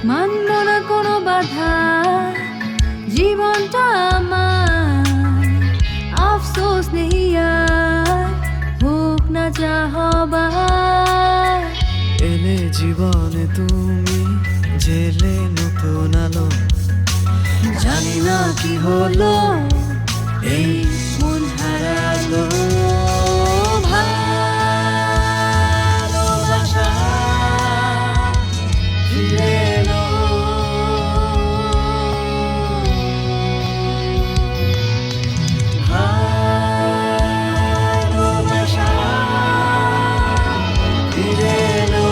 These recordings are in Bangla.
মানব না কোনো বাধা, জীবনটা আমার আফসোস নেই আর, হোক না যা হবার। এলে জীবনে তুমি, জেলে নতুন আলো, জানি না কি হলো এই মন হারালো। ভালোবাসা ফিরে এলো। ভালোবাসা ফিরে এলো।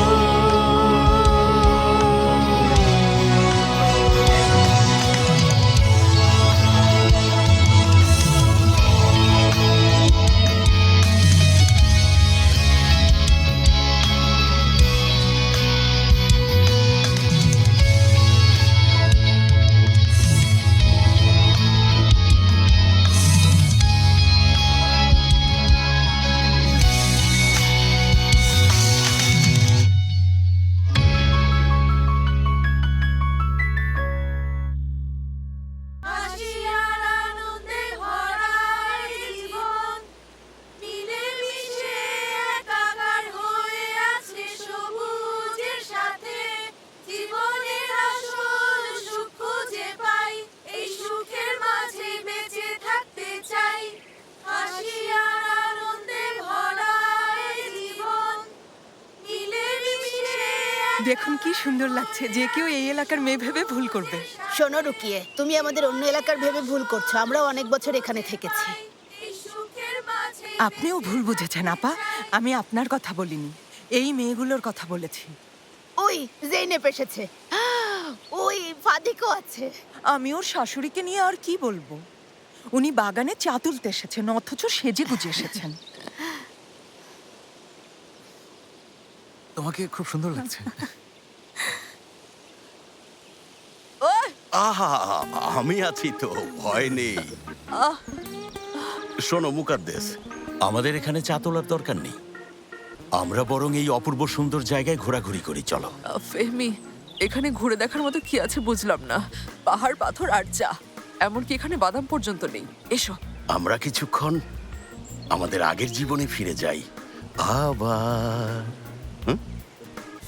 দেখুন কি সুন্দর লাগছে, যে কেউ এই এলাকার মেয়ে ভেবে ভুল করবে। শোনো রুকিয়ে, তুমি আমাদের অন্য এলাকার ভেবে ভুল করছো। আমরাও অনেক বছর এখানে থেকেছি। আপনিও ভুল বুঝেছেন আপা, আমি আপনার কথা বলিনি, এই মেয়েগুলোর কথা বলেছি। ওই জেনেপ এসেছে, ওই ফাদিকও আছে। আমি ওর শাশুড়িকে নিয়ে আর কি বলবো, উনি বাগানে চা তুলতে এসেছেন অথচ সেজে গুজে এসেছেন। তোমাকে খুব সুন্দর লাগছে। আহা, আমি আছি তো, ভয় নেই। শোনো মুকাদ্দেস, আমাদের এখানে চা তোলার দরকার নেই, আমরা বরং এই অপূর্ব সুন্দর জায়গায় ঘোরাঘুরি করি, চলো। ফেহমি, এখানে ঘুরে দেখার মতো কি আছে বুঝলাম না। পাহাড়, পাথর আর চা, এমনকি এখানে বাদাম পর্যন্ত নেই। এসো। আমরা কিছুক্ষণ আমাদের আগের জীবনে ফিরে যাই আবার।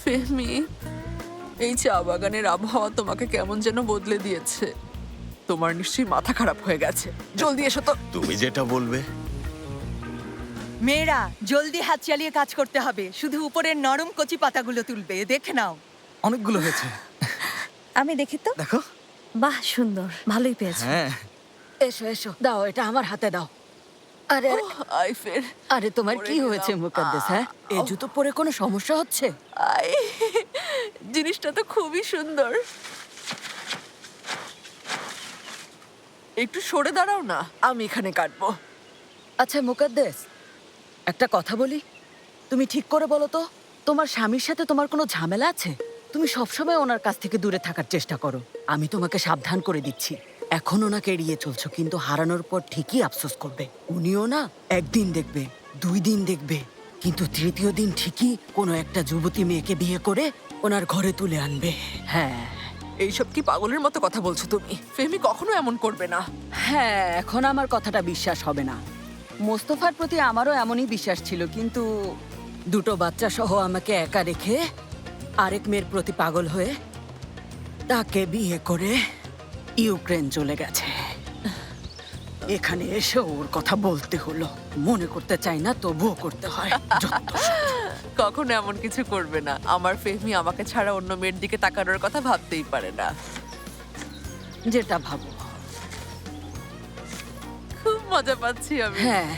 ফেহমি, এই চা বাগানের আবহাওয়া তোমাকে কেমন যেন বদলে দিয়েছে। তোমার নিশ্চয়ই মাথা খারাপ হয়ে গেছে। জলদি এসো তো। তুমি যেটা বলবে। মেয়েরা জলদি হাত চালিয়ে কাজ করতে হবে, শুধু উপরের নরম কচি পাতাগুলো তুলবে, দেখে নাও। অনেকগুলো হয়েছে। আমি দেখি তো। দেখো। বাহ, সুন্দর, ভালোই পেয়েছো। হ্যাঁ, এসো এসো, দাও এটা আমার হাতে দাও। আরে আরে, আইফের, আরে তোমার কি হয়েছে মুকাদ্দেস? হ্যাঁ, এই জুতো পরে কোনো সমস্যা হচ্ছে? আই, জিনিসটা তো খুবই সুন্দর। একটু সরে দাঁড়াও না, আমি এখানে কাটবো। আচ্ছা মুকাদ্দেস, একটা কথা বলি, তুমি ঠিক করে বলো তো, তোমার স্বামীর সাথে তোমার কোনো ঝামেলা আছে? তুমি সবসময় ওনার কাছ থেকে দূরে থাকার চেষ্টা করো। আমি তোমাকে সাবধান করে দিচ্ছি, এখন ওনাকে এড়িয়ে চলছো, কিন্তু হারানোর পর ঠিকই আফসোস করবে। উনিও না, একদিন দেখবে, 2 দিন দেখবে, কিন্তু তৃতীয় দিন ঠিকই কোনো একটা যুবতী মেয়েকে বিয়ে করে ওনার ঘরে তুলে আনবে। হ্যাঁ এইসব কি পাগলের মতো কথা বলছো তুমি? ফেহমি কখনো এমন করবে না। হ্যাঁ, এখন আমার কথাটা বিশ্বাস হবে না। মোস্তফার প্রতি আমারও এমনই বিশ্বাস ছিল, কিন্তু 2টো বাচ্চা সহ আমাকে একা রেখে আরেক মেয়ের প্রতি পাগল হয়ে তাকে বিয়ে করে ইউক্রেন চলে গেছে। এখানে এসে ওর কথা বলতে হলো। মনে করতে চাই না, তবুও করতে হয়। যত সব। কখনো এমন কিছু করবে না। আমার ফেহমি আমাকে ছাড়া অন্য মেয়ের দিকে তাকানোর কথা ভাবতেই পারে না। যেটা ভাবো। খুব মজা পাচ্ছি আমি। হ্যাঁ,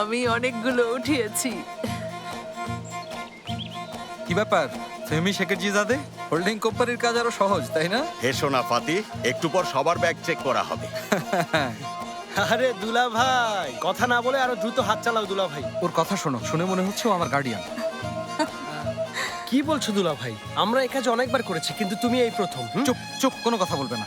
আমি অনেকগুলো উঠিয়েছি। কি ব্যাপার ফেমি শেখের জিজাদে? হোল্ডিং কোম্পানির কাজ আরো সহজ, তাই না? হে সোনা ফাতি, একটু পর সবার ব্যাগ চেক করা হবে। আরে দুলা ভাই, কথা না বলে আরো দ্রুত হাত চালাও দুলা ভাই। ওর কথা শোনো, শুনে মনে হচ্ছে ও আমার গার্ডিয়ান। কি বলছো দুলা ভাই? আমরা এই কাজ অনেকবার করেছি, কিন্তু তুমি এই প্রথম। চুপ চুপ, কোনো কথা বলবে না।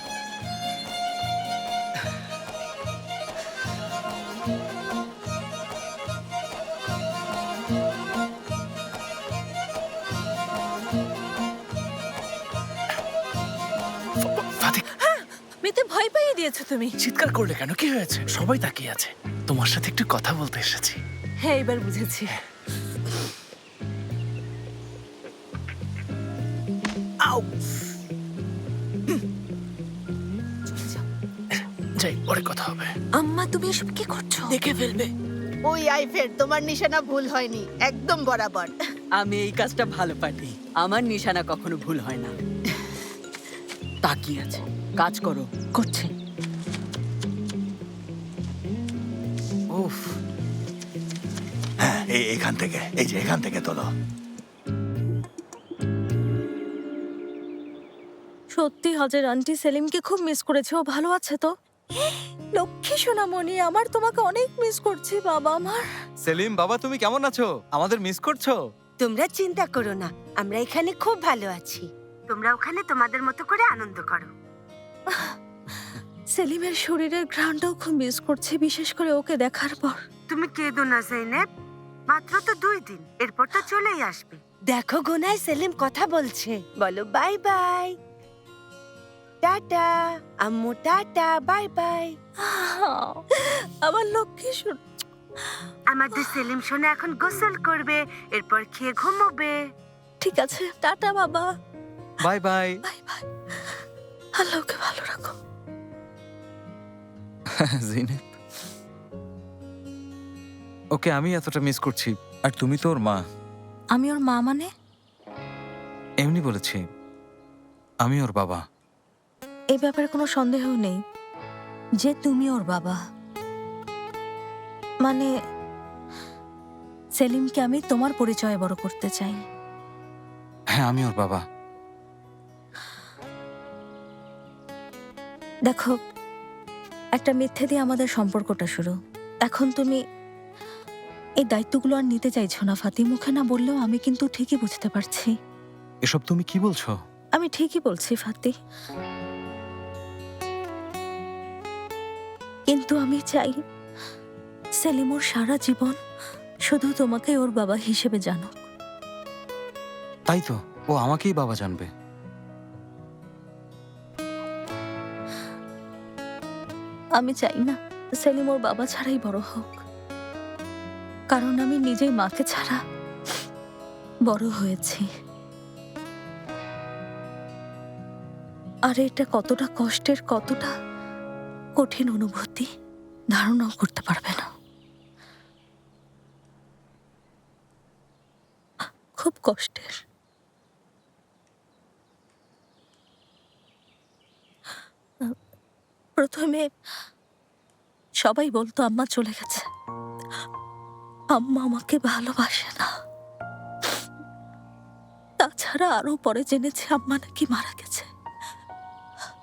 ভয় পাইয়ে দিয়েছো তুমি। চিৎকার করলে কেন? কি হয়েছে? সবাই তাকিয়ে আছে। তোমার সাথে একটু কথা বলতে এসেছি। হ্যাঁ, এবার বুঝেছি। আউ! যাই, পরে কথা হবে। আম্মা, তুমি এসব কি করছো? দেখে ফেলবে। ওই আইফের তোমার নিশানা ভুল হয়নি, একদম বরাবর। আমি এই কাজটা ভালো পারি। আমার নিশানা কখনো ভুল হয় না। তাকিয়ে আছে, কাজ করো। করছে। উফ, হ্যাঁ, এখান থেকে, এই যে এখান থেকে তোলো। সত্যি হাজার আন্টি সেলিমকে খুব মিস করেছে। ও ভালো আছে তো? লক্ষ্মী সোনামণি, আমার তোমাকে অনেক মিস করছি বাবা আমার। সেলিম বাবা, তুমি কেমন আছো? আমাদের মিস করছো? তোমরা চিন্তা করো না, আমরা এখানে খুব ভালো আছি। তোমরা ওখানে তোমাদের মতো করে আনন্দ করো। সেলিমের শরীরের ঘ্রাণটাও খুব মিস করছে, বিশেষ করে ওকে দেখার পর। তুমি কেঁদো না জৈনেব, মাত্র তো 2 দিন, এরপর তো চলেই আসবে। দেখো গোনায় সেলিম কথা বলছে, বলো বাই বাই। টাটা আম্মু, টাটা, বাই বাই। আমার লক্ষ্মী সোনা। আমাদের সেলিম সোনা এখন গোসল করবে, এরপর খেয়ে ঘুমোবে। ঠিক আছে, টাটা বাবা। Bye bye. Bye bye. আল্লাহকে ভালো রাখো। জিনেব, ওকে আমি এতটা মিস করছি, আর তুমি তো ওর মা। আমি ওর মা মানে? এমনি বলেছি, আমি ওর বাবা। এই ব্যাপারে কোনো সন্দেহ নেই যে তুমি ওর বাবা। মানে সেলিমকে আমি তোমার পরিচয়ে বড় করতে চাই। হ্যাঁ, আমি ওর বাবা। দেখো, একটা মিথ্যে দিয়ে আমাদের সম্পর্কটা শুরু। এখন তুমি এই দায়িত্বগুলো আর নিতে চাইছো না ফাতি। মুখে না বললেও আমি কিন্তু ঠিকই বুঝতে পারছি। এসব তুমি কি বলছো? আমি ঠিকই বলছি ফাতি, কিন্তু আমি চাই সেলিম ওর সারা জীবন শুধু তোমাকে ওর বাবা হিসেবে জানো। তাই তো, ও আমাকেই বাবা জানবে। আমি চাই না সেলিম ওর বাবা ছাড়াই বড় হোক, কারণ আমি নিজেই মাকে ছাড়া বড় হয়েছি। আর এটা কতটা কষ্টের, কতটা কঠিন অনুভূতি ধারণাও করতে পারবে না। খুব কষ্টের। প্রথমে সবাই বলতো আম্মা চলে গেছে, আম্মা আমাকে ভালোবাসে না। তাছাড়া আরো পরে জেনেছি আম্মা নাকি মারা গেছে।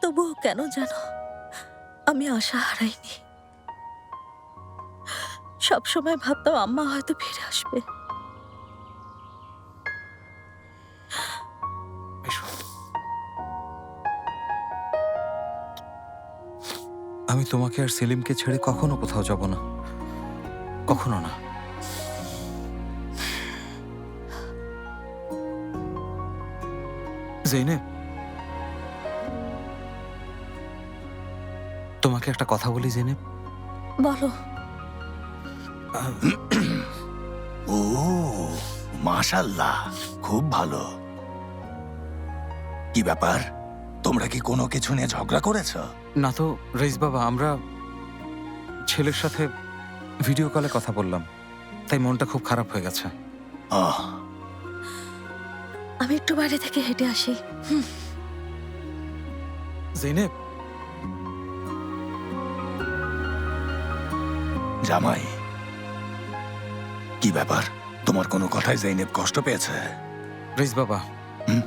তবুও কেন জানো আমি আশা হারাইনি। সবসময় ভাবতাম আম্মা হয়তো ফিরে আসবে। আমি তোমাকে আর সেলিমকে ছেড়ে কখনো কোথাও যাব না, কখনো না। জৈনেব, তোমাকে একটা কথা বলি জৈনেব। বলো। ও মাশাআল্লাহ, খুব ভালো। কি ব্যাপার, তোমরা কি কোনো কিছু নিয়ে ঝগড়া করেছো? না তো রইস বাবা, আমরা ছেলের সাথে ভিডিও কলে কথা বললাম, তাই মনটা খুব খারাপ হয়ে গেছে। আহ, আমি একটু বাইরে থেকে হেঁটে আসি। জৈনেব, জামাই, কি ব্যাপার, তোমার কোনো কথায় জৈনেব কষ্ট পেয়েছে? রইস বাবা, হুম?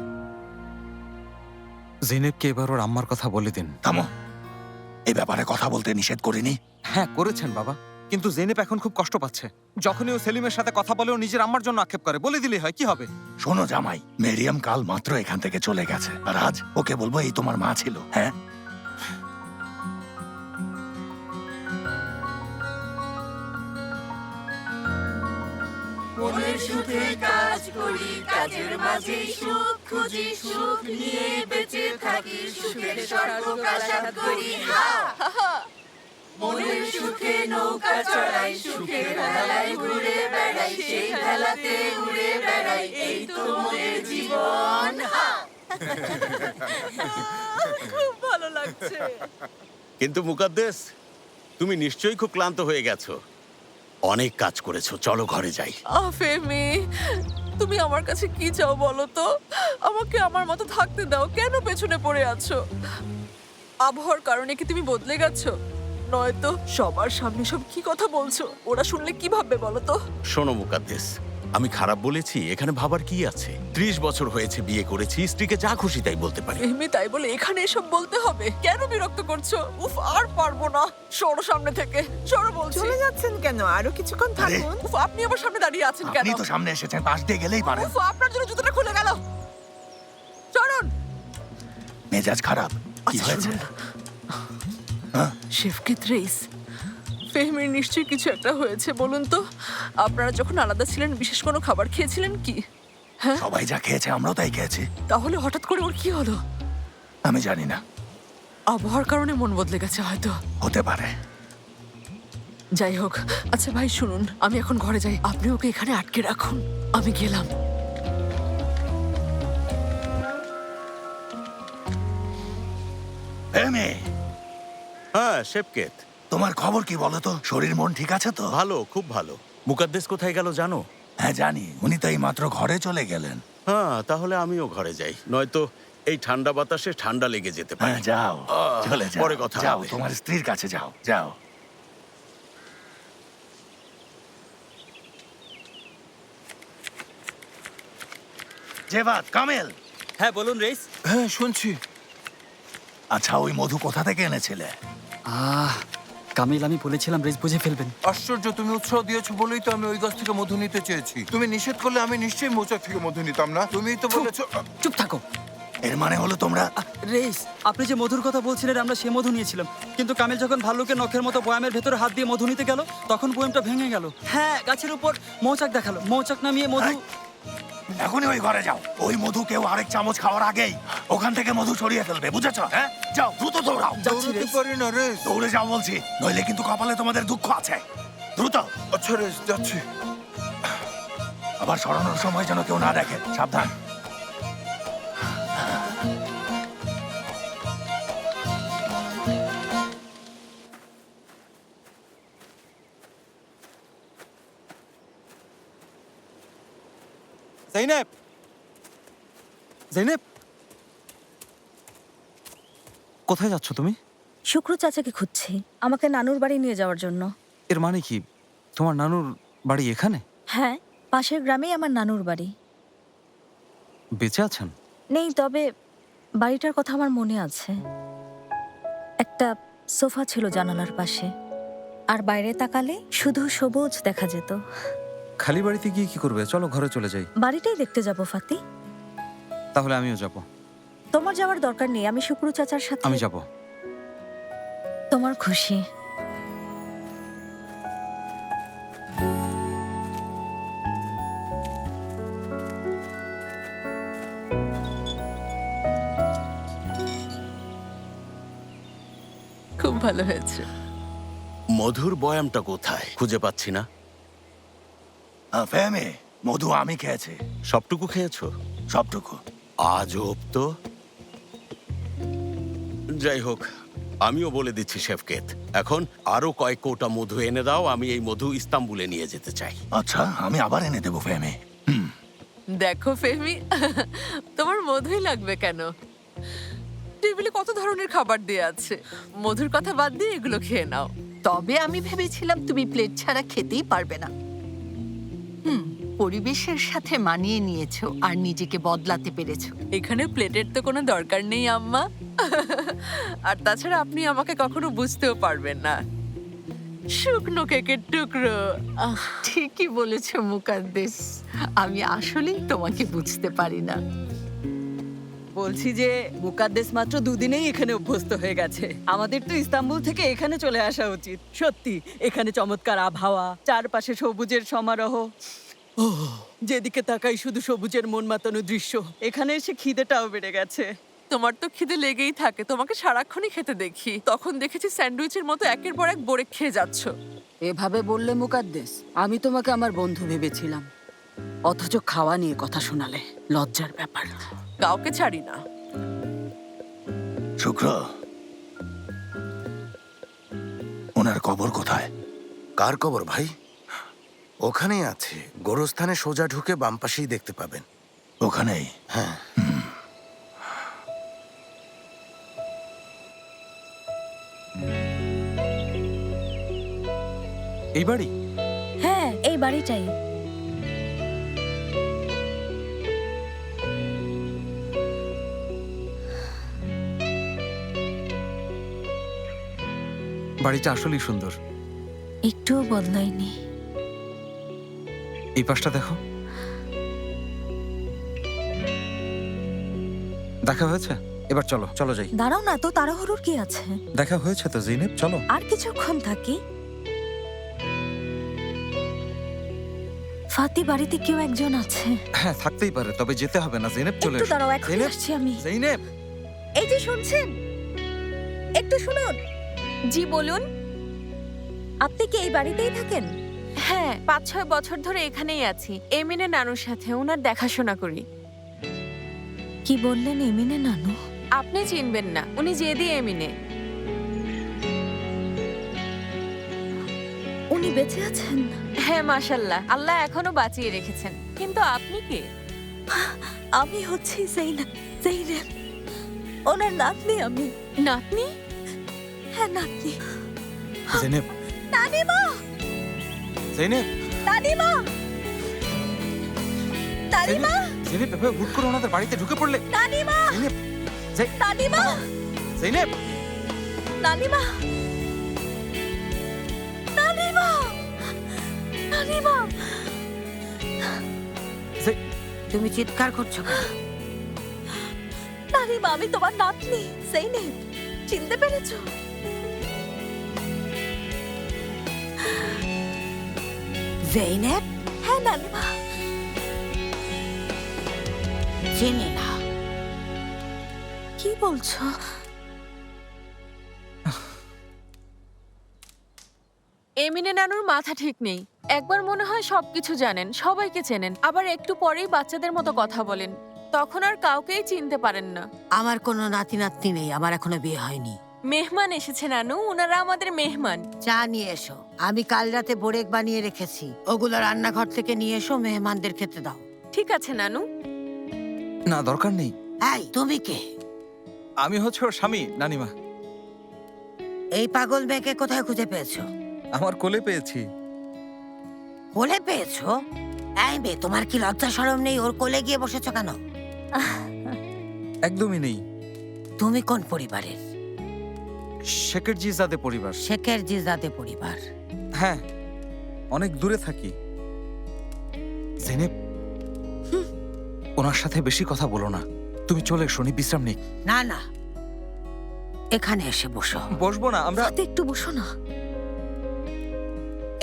জৈনেবকে এবার ওর আম্মার কথা বলে দিন। থামো, এই ব্যাপারে কথা বলতে নিষেধ করিনি। হ্যাঁ করেছেন বাবা, কিন্তু জৈনেব এখন খুব কষ্ট পাচ্ছে। যখনই ও সেলিমের সাথে কথা বলে ও নিজের আম্মার জন্য আক্ষেপ করে। বলে দিলেই হয়, কি হবে? শোনো জামাই, মেরিয়াম কাল মাত্র এখান থেকে চলে গেছে, আর আজ ওকে বলবো এই তোমার মা ছিল। হ্যাঁ, মনের সুখে কাজ করি, কাজের মাঝে সুখ খুঁজি, সুখ নিয়ে বেঁচে থাকি, সুখের স্বর্গ কাশাদ করি। মনের সুখে নৌকা চড়াই, সুখের ভেলায় ঘুরে বেড়াই, সেই ভেলাতে উড়ে বেড়াই, এই তো মনের জীবন। খুব ভালো লাগছে। কিন্তু মুকাদ্দেস, তুমি নিশ্চয়ই খুব ক্লান্ত হয়ে গেছো। অনেক কাজ করেছো, চলো ঘরে যাই। ফেমি, তুমি আমার কাছে কি চাও বলো তো? আমাকে আমার মতো থাকতে দাও, কেন পেছনে পড়ে আছো? আবহাওয়ার কারণে কি তুমি বদলে গেছো? নয়তো সবার সামনে সব কি কথা বলছো, ওরা শুনলে কি ভাববে বলো তো? শোনো মুকাদ্দেস, আমি খারাপ বলেছি? এখানে ভাবার কি আছে? 30 বছর হয়েছে বিয়ে করেছি, স্ত্রীকে যা খুশি তাই বলতে পারি। ফেমি, তাই বলে এখানে এসব বলতে হবে? কেন বিরক্ত করছো? উফ, আর পারবো না। সরো সামনে থেকে, সরো বলছি। চলে যাচ্ছেন কেন? আরো কিছুক্ষণ থাকুন। উফ, আপনি আমার সামনে দাঁড়িয়ে আছেন কেন? আপনি তো সামনে এসেছেন, পাশ দিয়ে গেলেই পারেন। উফ, আপনার জন্য জুতোটা খুলে গেল। চলুন। মেজাজ খারাপ, কি হয়েছে? শেফকিত রেইস, ফেহমির নিশ্চয়ই কিছু একটা হয়েছে। বলুন তো, আপনারা যখন আলাদা ছিলেন বিশেষ কোনো খাবার খেয়েছিলেন কি? সবাই যা খেয়েছে আমরাও তাই খেয়েছি। তাহলে হঠাৎ করে ওর কি হলো? আমি জানি না, আবহাওয়ার কারণে মন বদলে গেছে হয়তো। হতে পারে। যাই হোক, আচ্ছা ভাই শুনুন, আমি এখন ঘরে যাই, আপনি ওকে এখানে আটকে রাখুন, আমি গেলাম। হ্যাঁ শেফকেত, তোমার খবর কি বলো তো? শরীর মন ঠিক আছে তো? ভালো, খুব ভালো। মুকাদ্দেস কোথায় গেল জানো? হ্যাঁ জানি, উনি তো এই মাত্র ঘরে চলে গেলেন। হ্যাঁ, তাহলে আমিও ঘরে যাই, নয়তো এই ঠান্ডা বাতাসে ঠান্ডা লেগে যেতে পারে। হ্যাঁ যাও, চলে যাও। পরে কথা যাও, হবে। তোমার স্ত্রীর কাছে যাও, যাও। জেবাত, কামেল। হ্যাঁ বলুন রেইস। হ্যাঁ শুনছি। আচ্ছা, ওই মধু কোথা থেকে এনেছিলে? কামিল, আমি বলেছিলাম রেস বুঝে ফেলবেন। আশ্চর্য, তুমি উৎসাহ দিয়েছো বলেই তো আমি ওই গাছ থেকে মধু নিতে চেয়েছি। তুমি নিষেধ করলে আমি নিশ্চয়ই মৌচাক থেকে মধু নিতাম না। তুমিই তো বলেছো। চুপ থাকো। এর মানে হলো তোমরা... রেস, আপনি যে মধুর কথা বলছিলেন আমরা সে মধু নিয়েছিলাম, কিন্তু কামিল যখন ভাল্লুকের নখের মতো বয়ামের ভেতরে হাত দিয়ে মধু নিতে গেল তখন বয়ামটা ভেঙে গেল। হ্যাঁ, গাছের উপর মৌচাক দেখালো, মৌচাক নামিয়ে মধু... এখনই ওই ঘরে যাও। ওই মধু কেউ আরেক চামচ খাওয়ার আগেই ওখান থেকে মধু ছড়িয়ে ফেলবে, বুঝেছো? হ্যাঁ, যাও, দ্রুত দৌড়াও। দৌড়াতে পারি না রেস। দৌড়ে যাও বলছি, নইলে কিন্তু কপালে তোমাদের দুঃখ আছে। দ্রুত। আচ্ছা রেস, যাচ্ছি। আবার সরানোর সময় যেন কেউ না দেখে, সাবধান। জাইনাব, জাইনাব, কোথায় যাচ্ছ তুমি? শুক্র চাচাকে খুঁজছি, আমাকে নানুর বাড়ি নিয়ে যাওয়ার জন্য। এর মানে কি, তোমার নানুর বাড়ি এখানে? হ্যাঁ, পাশের গ্রামেই আমার নানুর বাড়ি। বেঁচে আছেন? নেই, তবে বাড়িটার কথা আমার মনে আছে। একটা সোফা ছিল জানালার পাশে, আর বাইরে তাকালে শুধু সবুজ দেখা যেত। খালি বাড়িতে গিয়ে কি করবে? চলো ঘরে চলে যাই। বাড়িটাই দেখতে যাব ফাতি। তাহলে আমিও যাব। তোমার যাওয়ার দরকার নেই, আমি শুক্র চাচার সাথে। আমি যাব। তোমার খুশি। খুব ভালো হয়েছে। মধুর বয়ামটা কোথায়? খুঁজে পাচ্ছি না। ফেহমি, মধু আমি খেয়েছি। সবটুকু খেয়েছো? সবটুকু। আজব তো। যাই হোক, আমিও বলে দিচ্ছি শেফকেত, এখন আরো কয়েক কৌটা মধু এনে দাও, আমি এই মধু ইস্তাম্বুলে নিয়ে যেতে চাই। আচ্ছা, আমি আবার এনে দেবো ফেহমি। দেখো ফেহমি, তোমার মধুই লাগবে কেন? টেবিলে কত ধরনের খাবার দিয়ে আছে, মধুর কথা বাদ দিয়ে এগুলো খেয়ে নাও। তবে আমি ভেবেছিলাম তুমি প্লেট ছাড়া খেতেই পারবে না। পরিবেশের সাথে মানিয়ে নিয়েছো আর নিজেকে বদলাতে পেরেছো। এখানে প্লেটের তো কোনো দরকার নেই আম্মা। আর তাছাড়া আপনি আমাকে কখনো বুঝতেও পারবেন না। শুকনো কেকের টুকরো। ঠিকই বলেছো মুকাদ্দেস, আমি আসলেই তোমাকে বুঝতে পারি না। বলছি যে মুকাদ্দেস মাত্র দুদিনেই এখানে অভ্যস্ত হয়ে গেছে। আমাদের তো ইস্তাম্বুল থেকে এখানে চলে আসা উচিত। সত্যি, এখানে চমৎকার আবহাওয়া, চারপাশে সবুজের সমারোহ। যেদিকে তাকাই শুধু সবুজের মন মাতানো দৃশ্য। এখানে এসে খিদেটাও বেড়ে গেছে। তোমার তো খিদে লেগেই থাকে, তোমাকে সারাক্ষণই খেতে দেখি। তখন দেখেছি স্যান্ডউইচের মতো একের পর এক বোরে খেয়ে যাচ্ছ। এভাবে বললে মুকাদ্দেস, আমি তোমাকে আমার বন্ধু ভেবেছিলাম, অথচ খাওয়া নিয়ে কথা শোনালে লজ্জার ব্যাপার। কাউকে ছাড়ি না। শুক্র, ওনার কবর কোথায়? কার কবর ভাই? ওখানেই আছে, গোরস্থানে সোজা ঢুকে বাম পাশেই দেখতে পাবেন। ওখানেই? হ্যাঁ। এই বাড়ি? হ্যাঁ, এই বাড়িটাই। বাড়িটা আসলেই সুন্দর। একটুও বদলায়নি। এই পাশটা দেখো। দেখা হয়েছে? এবার চলো চলো যাই। দাঁড়াও না, তো তাড়াহুড়োর কি আছে? দেখা হয়েছে তো জিনেব, চলো। আর কিছুক্ষণ থাকি। ফাতি, বাড়িতে কেউ একজন আছে। হ্যাঁ থাকতেই পারে, তবে যেতে হবে না জিনেব, চলে একটু এসো। দাঁড়াও, এখনই জিনেব, আসছি আমি। জিনেব। এই যে শুনছেন, একটু শুনুন। জি বলুন। আপনি কি এই বাড়িতেই থাকেন? হ্যাঁ, 5-6 বছর ধরে এখানেই আছি। এমিনে নানুর সাথে ওনার দেখাশোনা করি। কি বললেন, এমিনে নানু? আপনি চিনবেন না, উনি জেদি এমিনে। উনি বেঁচে আছেন? হ্যাঁ মাশাল্লাহ, আল্লাহ এখনো বাঁচিয়ে রেখেছেন। কিন্তু আপনি কে? আমি হচ্ছি জেইনাব। জেইনাব, ওনার নাতনি আমি। নাতনি? হ্যাঁ, নাতনি। জিনেব। নানিমা! জিনেব। নানিমা! নানিমা! জিনেব, এভাবে হুট করে ওনাদের বাড়িতে ঢুকে পড়লে। নানিমা! জিনেব। নানিমা! জিনেব। নানিমা! নানিমা! নানিমা! তুমি চিৎকার করছো কেন? নানিমা, আমি তোমার নাতনি জেইনাব। চিনতে পেরেছো? জেইনাব? হ্যাঁ নানিমা। চিনি না। কি বলছো? এমিনে নানুর মাথা ঠিক নেই। একবার মনে হয় সবকিছু জানেন, সবাইকে চেনেন, আবার একটু পরেই বাচ্চাদের মতো কথা বলেন। তখন আর কাউকেই চিনতে পারেন না। আমার কোনো নাতি নাতনি নেই, আমার এখনো বিয়ে হয়নি। মেহমান এসেছে নানু, ওনারা আমাদের মেহমান। চা নিয়ে এসো, আমি কাল রাতে বোরেক বানিয়ে রেখেছি। ওগুলো রান্নাঘর থেকে নিয়ে এসো, মেহমানদের খেতে দাও। ঠিক আছে নানু। না, দরকার নেই। এই, তুমি কে? আমি হচ্ছে ওর স্বামী, নানিমা। এই পাগল মেয়েকে কোথায় খুঁজে পেয়েছো? আমার কোলে পেয়েছি। কোলে পেয়েছো? এই মেয়ে, তোমার কি লজ্জা শরম নেই? ওর কোলে গিয়ে বসেছো কেন? একদমই নেই। তুমি কোন পরিবারের? শেখের জিজাদে পরিবার। শেখের জিজাদে পরিবার? হ্যাঁ, অনেক দূরে থাকি। জেনেব, ওনার সাথে বেশি কথা বলো না। তুমি চলে এসো, উনি বিশ্রাম নিক। না না, এখানে এসে বসো। বসবো না আমরা। একটু বসো না।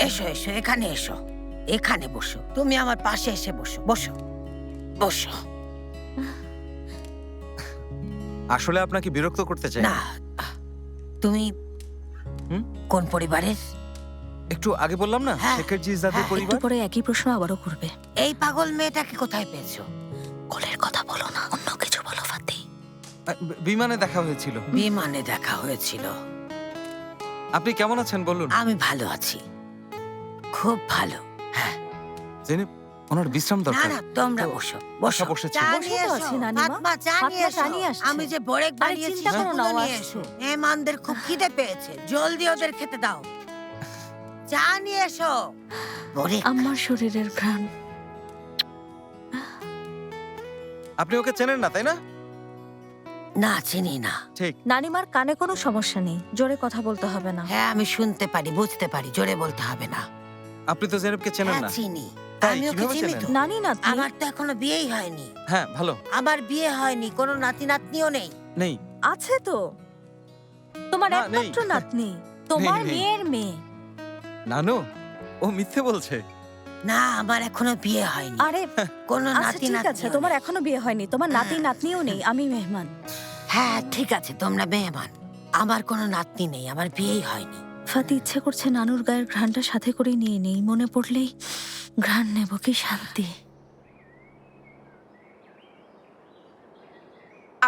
এসো এসো, এখানে এসো, এখানে বসো। তুমি আমার পাশে এসে বসো, বসো বসো। আসলে আপনাকে বিরক্ত করতে চাই না। তুমি কোন পরিবারের? একটু আগে বললাম না, শেখের জিজাদের পরিবার। একটু পরে একই প্রশ্ন আবারও করবে। এই পাগল মেয়েটাকে কোথায় পেয়েছো? কোলের কথা বলো না, অন্য কিছু বলো ফাতি। বিমানে দেখা হয়েছিল। বিমানে দেখা হয়েছিল? আপনি কেমন আছেন বলুন? আমি ভালো আছি, খুব ভালো। হ্যাঁ। জেনেব, ওনার বিশ্রাম না দরকার। না, তোমরা বসো বসো। বসেছি। চা নিয়ে এসো, ফাতমা, চা নিয়ে এসো। আমি যে বোরেক বানিয়েছি সেগুলো নিয়ে এসো। মেহমানদের খুব খিদে পেয়েছে, জলদি ওদের খেতে দাও। চা নিয়ে এসো। বোরেক। আমার শরীরের ঘ্রাণ। আপনি ওকে চেনেন না, তাই না? না, চিনি না। ঠিক। নানিমার কানে কোনো সমস্যা নেই, জোরে কথা বলতে হবে না। হ্যাঁ, আমি শুনতে পারি, বুঝতে পারি, জোরে বলতে হবে না। আপনি তো জেনেবকে চেনেন হ্যাঁ, না। চিনি। তাই, আমি ওকে কিভাবে চিনি চেনেন? তো। নানি নাতনি? আমার তো এখনো বিয়েই হয়নি। হ্যাঁ, ভালো। আমার বিয়ে হয়নি, কোনো নাতি নাতনিও নেই। নেই। আছে তো, তোমার না, নেই। একমাত্র নাতনি, তোমার নেই, নেই। মেয়ের মেয়ে। নানু, ও মিথ্যে বলছে। না আমার এখনো বিয়ে হয়নি। আরে কোনো আচ্ছা নাতি ঠিক আছে, তোমার এখনো বিয়ে হয়নি, তোমার নাতি নাতনিও নেই, আমি মেহমান। হ্যাঁ ঠিক আছে, তোমরা মেহমান। আমার কোনো নাতনি নেই, আমার বিয়েই হয়নি। ফাতি, ইচ্ছে করছে নানুর গায়ের ঘ্রাণটা সাথে করে নিয়ে নেই, মনে পড়লেই ঘ্রাণ নেব, কি শান্তি।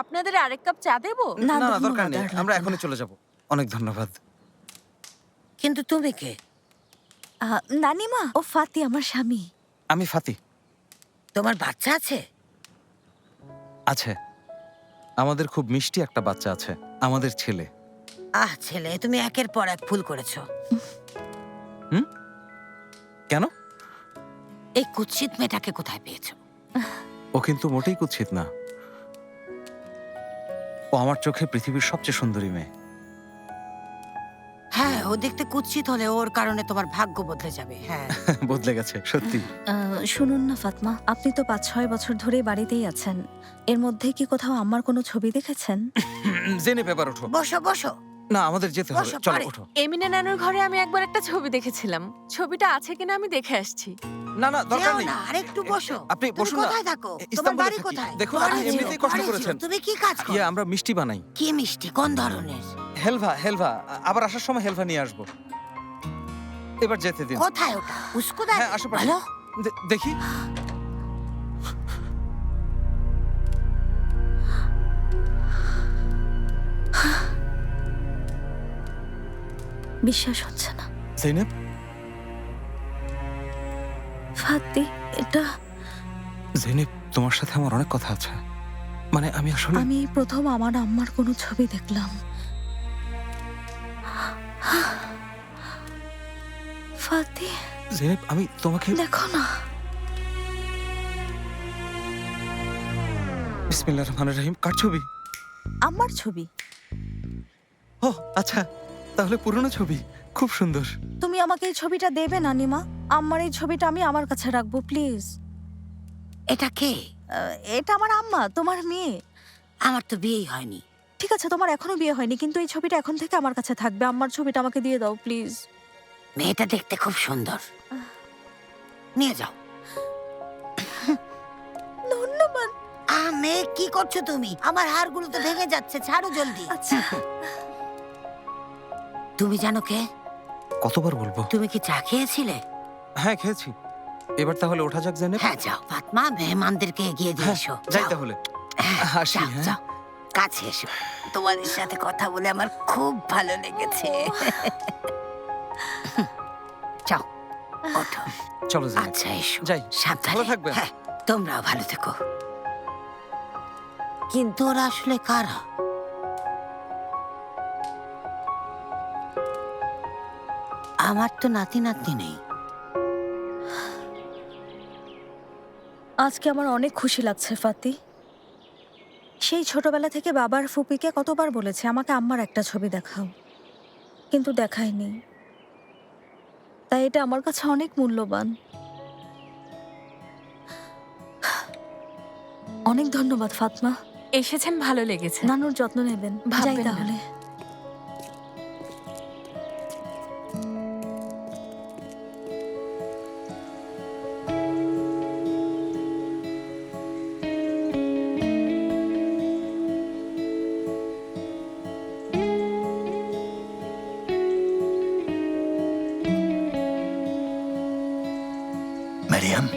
আপনাদের আরেক কাপ চা দেবো? না না, দরকার নেই, আমরা এখনই চলে যাব। অনেক ধন্যবাদ। কিন্তু তুমি কে? নানিমা, ও ফাতি আমার স্বামী। আমি ফাতি। তোমার বাচ্চা আছে? আছে, আমাদের খুব মিষ্টি একটা বাচ্চা আছে, আমাদের ছেলে। ছেলে, তুমি একের পর এক ভুল করেছো। কেন? এই কুৎসিত মেয়েটাকে কোথায় পেয়েছো? ও কিন্তু মোটেই কুৎসিত না, ও আমার চোখে পৃথিবীর সবচেয়ে সুন্দরী মেয়ে। হ্যাঁ, ও দেখতে কুৎসিত হলে ওর কারণে তোমার ভাগ্য বদলে যাবে। হ্যাঁ বদলে গেছে সত্যি। শুনুন না ফাতমা, আপনি তো 5-6 বছর ধরে বাড়িতেই আছেন, এর মধ্যে কি কোথাও আমার কোনো ছবি দেখেছেন? জেনে পেপার ওঠো। বসো বসো। না, আমাদের যেতে হবে, চলো ওঠো। এমিনে নানুর ঘরে আমি একবার একটা ছবি দেখেছিলাম, ছবিটা আছে কিনা আমি দেখে আসছি। না না, দরকার নেই, আরেকটু বসো। আপনি তুমি বসুন না। কোথায় থাকো? তোমার ইস্তাম্বুলে বাড়ি থাকি। কোথায়? দেখুন, আপনি এমনিতেই কষ্ট করেছেন। তুমি কি কাজ করো? আমরা মিষ্টি বানাই। কি মিষ্টি? কোন ধরনের? হেলভা, হেলভা। আবার আসার সময় হেলভা নিয়ে আসবো। এবার যেতে দিন। কোথায় ওটা? উস্কুদায়? হ্যাঁ, আশেপাশে। ভালো? দেখি। বিশ্বাস হচ্ছে না। জৈনব, ফাতি, এটা জৈনব, তোমার সাথে আমার অনেক কথা আছে। মানে আমি আসলে আমি এই প্রথম আমার আম্মার কোনো ছবি দেখলাম। ফাতি, জৈনব, আমি তোমাকে দেখো না। বিসমিল্লাহির রহমানির রহিম। কার ছবি? আমার ছবি। ও আচ্ছা, তাহলে পুরনো ছবি, খুব সুন্দর। তুমি আমাকে এই ছবিটা দেবে নানিমা? আমার এই ছবিটা আমি আমার কাছে রাখবো, প্লিজ। এটা কে? এটা আমার আম্মা, তোমার মেয়ে। আমার তো বিয়েই হয়নি। ঠিক আছে, তোমার এখনো বিয়ে হয়নি, কিন্তু এই ছবিটা এখন থেকে আমার কাছে থাকবে। আম্মার ছবিটা আমাকে দিয়ে দাও, প্লিজ। মেয়েটা দেখতে খুব সুন্দর, নিয়ে যাও। ধন্যবাদ। মেয়ে, কি করছো তুমি? আমার হাড়গুলো তো ভেঙে যাচ্ছে, ছাড়ো জলদি। আচ্ছা। তুমি জানো কে? কতবার বলবো? তুমি কি চা খেয়েছিলে? হ্যাঁ, খেয়েছি। এবার তাহলে ওঠা যাক জৈনব। হ্যাঁ যাও ফাতমা, মেহমানদেরকে এগিয়ে দিয়ে এসো। যাই যাও। তাহলে। আসি। যাও, হ্যাঁ, যাও, কাছে এসো। তোমাদের সাথে কথা বলে আমার খুব ভালো লেগেছে। যাও, ওঠো। চলো জৈনব। আচ্ছা এসো। যাই। সাবধানে। ভালো থাকবেন। হ্যাঁ, তোমরাও ভালো থেকো। কিন্তু ওরা আসলে কারা? আমার তো নাতি নাতনি নেই। আজকে আমার অনেক খুশি লাগছে ফাতি। সেই ছোটবেলা থেকে বাবার ফুপিকে কতবার বলেছে আমাকে আম্মার একটা ছবি দেখাও, কিন্তু দেখায়নি। তাই এটা আমার কাছে অনেক মূল্যবান। অনেক ধন্যবাদ ফাতমা। এসেছেন, ভালো লেগেছে। নানুর যত্ন নেবেন। যাই ভাববেন না। তাহলে। মারিয়াম,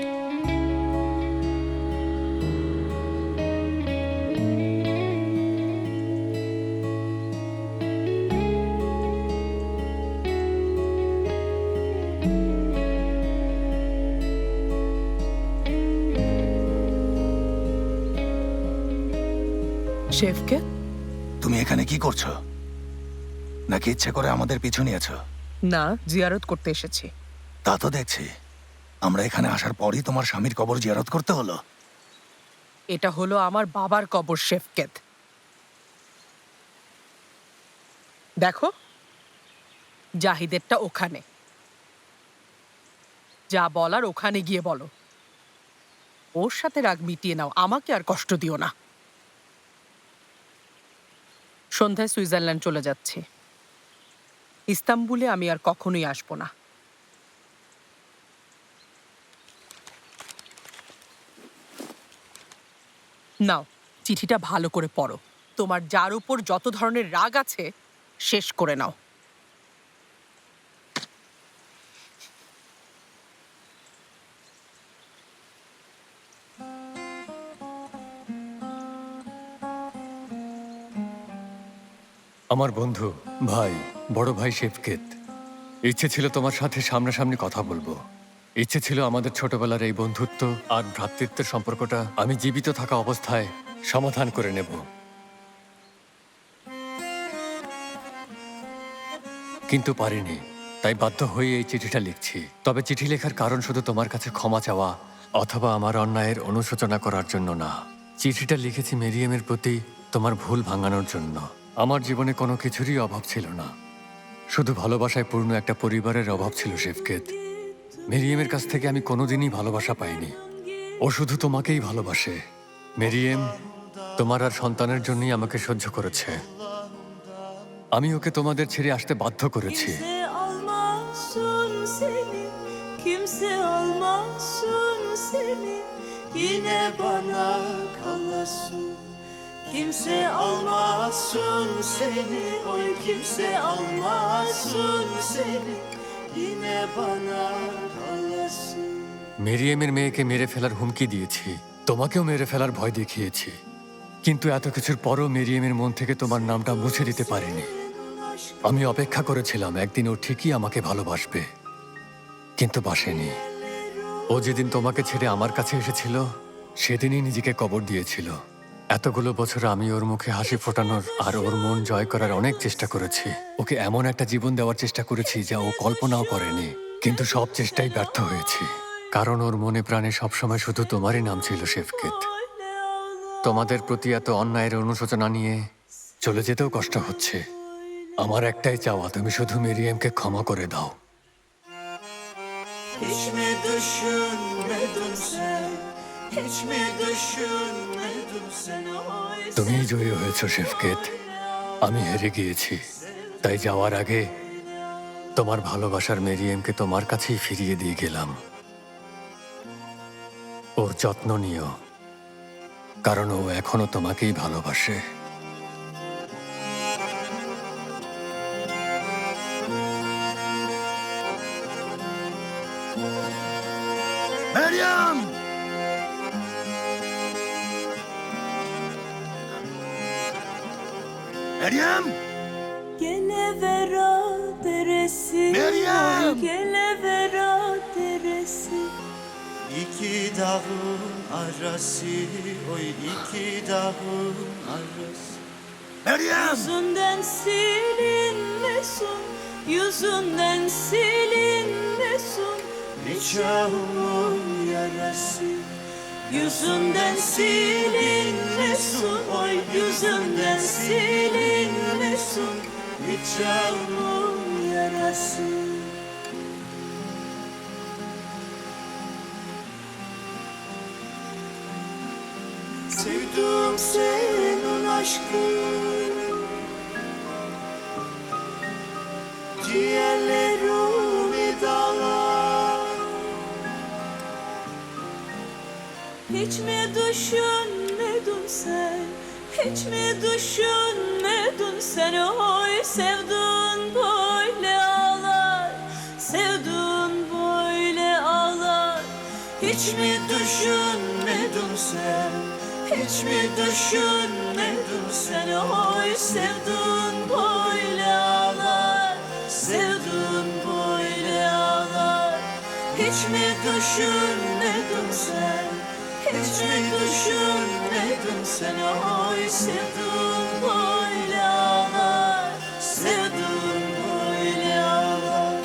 শেফকে, তুমি এখানে কি করছো? নাকি ইচ্ছে করে আমাদের পিছু নিয়েছো? না, জিয়ারত করতে এসেছি। তা তো দেখছি। আমরা এখানে আসার পরই তোমার স্বামীর কবর জিয়ারত করতে হলো। এটা হলো আমার বাবার কবর শেফকেত। দেখো, জাহিদেরটা ওখানে। যা বলার ওখানে গিয়ে বলো। ওর সাথে রাগ মিটিয়ে নাও, আমাকে আর কষ্ট দিও না। সন্ধ্যায় সুইজারল্যান্ড চলে যাচ্ছি। ইস্তাম্বুলে আমি আর কখনোই আসবো না। নাও চিঠিটা ভালো করে পড়ো। তোমার যার উপর যত ধরনের রাগ আছে শেষ করে নাও। আমার বন্ধু, ভাই, বড় ভাই শেফকেত, ইচ্ছে ছিল তোমার সাথে সামনাসামনি কথা বলবো। ইচ্ছে ছিল আমাদের ছোটবেলার এই বন্ধুত্ব আর ভ্রাতৃত্বের সম্পর্কটা আমি জীবিত থাকা অবস্থায় সমাধান করে নেব। কিন্তু পারিনি, তাই বাধ্য হয়ে এই চিঠিটা লিখছি। তবে চিঠি লেখার কারণ শুধু তোমার কাছে ক্ষমা চাওয়া অথবা আমার অন্যায়ের অনুশোচনা করার জন্য না। চিঠিটা লিখেছি মেরিয়েমের প্রতি তোমার ভুল ভাঙানোর জন্য। আমার জীবনে কোনো কিছুরই অভাব ছিল না, শুধু ভালোবাসায় পূর্ণ একটা পরিবারের অভাব ছিল শেফকেত। মেরিয়েমের কাছ থেকে আমি কোনোদিনই ভালোবাসা পাইনি। ও শুধু তোমাকেই ভালোবাসে। মেরিয়েম তোমার আর সন্তানের জন্যই আমাকে সহ্য করেছে। আমি ওকে তোমাদের ছেড়ে আসতে বাধ্য করেছি। Kimse almasın seni, yine bana kalasın. Kimse almasın seni, oy kimse almasın seni, yine bana kalasın. মেরিয়েমের মেয়েকে মেরে ফেলার হুমকি দিয়েছি, তোমাকেও মেরে ফেলার ভয় দেখিয়েছি, কিন্তু এত কিছুর পরও মেরিয়েমের মন থেকে তোমার নামটা মুছে দিতে পারিনি। আমি অপেক্ষা করেছিলাম একদিন ও ঠিকই আমাকে ভালোবাসবে, কিন্তু বাসেনি। ও যেদিন তোমাকে ছেড়ে আমার কাছে এসেছিল সেদিনই নিজেকে কবর দিয়েছিল। এতগুলো বছর আমি ওর মুখে হাসি ফোটানোর আর ওর মন জয় করার অনেক চেষ্টা করেছি। ওকে এমন একটা জীবন দেওয়ার চেষ্টা করেছি যা ও কল্পনাও করেনি, কিন্তু সব চেষ্টাই ব্যর্থ হয়েছি। কারণ ওর মনে প্রাণে সবসময় শুধু তোমারই নাম ছিল শেফকেত। তোমাদের প্রতি এত অন্যায়ের অনুশোচনা নিয়ে চলে যেতেও কষ্ট হচ্ছে। আমার একটাই চাওয়া, তুমি শুধু মেরিয়েমকে ক্ষমা করে দাও। Hiç mi düşünmedin sen, hiç mi düşünmedin sen, oy তুমিই জয়ী হয়েছ শেফকেত, আমি হেরে গিয়েছি। তাই যাওয়ার আগে তোমার ভালোবাসার মেরিয়েমকে তোমার কাছেই ফিরিয়ে দিয়ে গেলাম। ওর যত্ন নিও, কারণ ও এখনো তোমাকেই ভালোবাসে। Merriam! Merriam! Gelevera deresi, Meryem! Gelevera deresi. İki dağın arası, oy iki dağın arası. Meryem! Yüzünden silinmesin, yüzünden silinmesin. Nikahımın yarası. Yüzünden silinmesin, oy yüzünden silinmesin. Nikahımın yarası. Sevdim senin aşkın, ciğerlerimi dağlar. Hiç mi düşünmedin sen, hiç mi düşünmedin sen, oy sevdin böyle ağlar, sevdin böyle ağlar. Hiç mi düşünmedin sen, hiç mi düşünmedin sen, oy sevdin böyle ağlar, sevdin böyle ağlar. Hiç mi düşünmedin sen, hiç mi düşünmedin sen, oy sevdin böyle ağlar, sevdin böyle ağlar,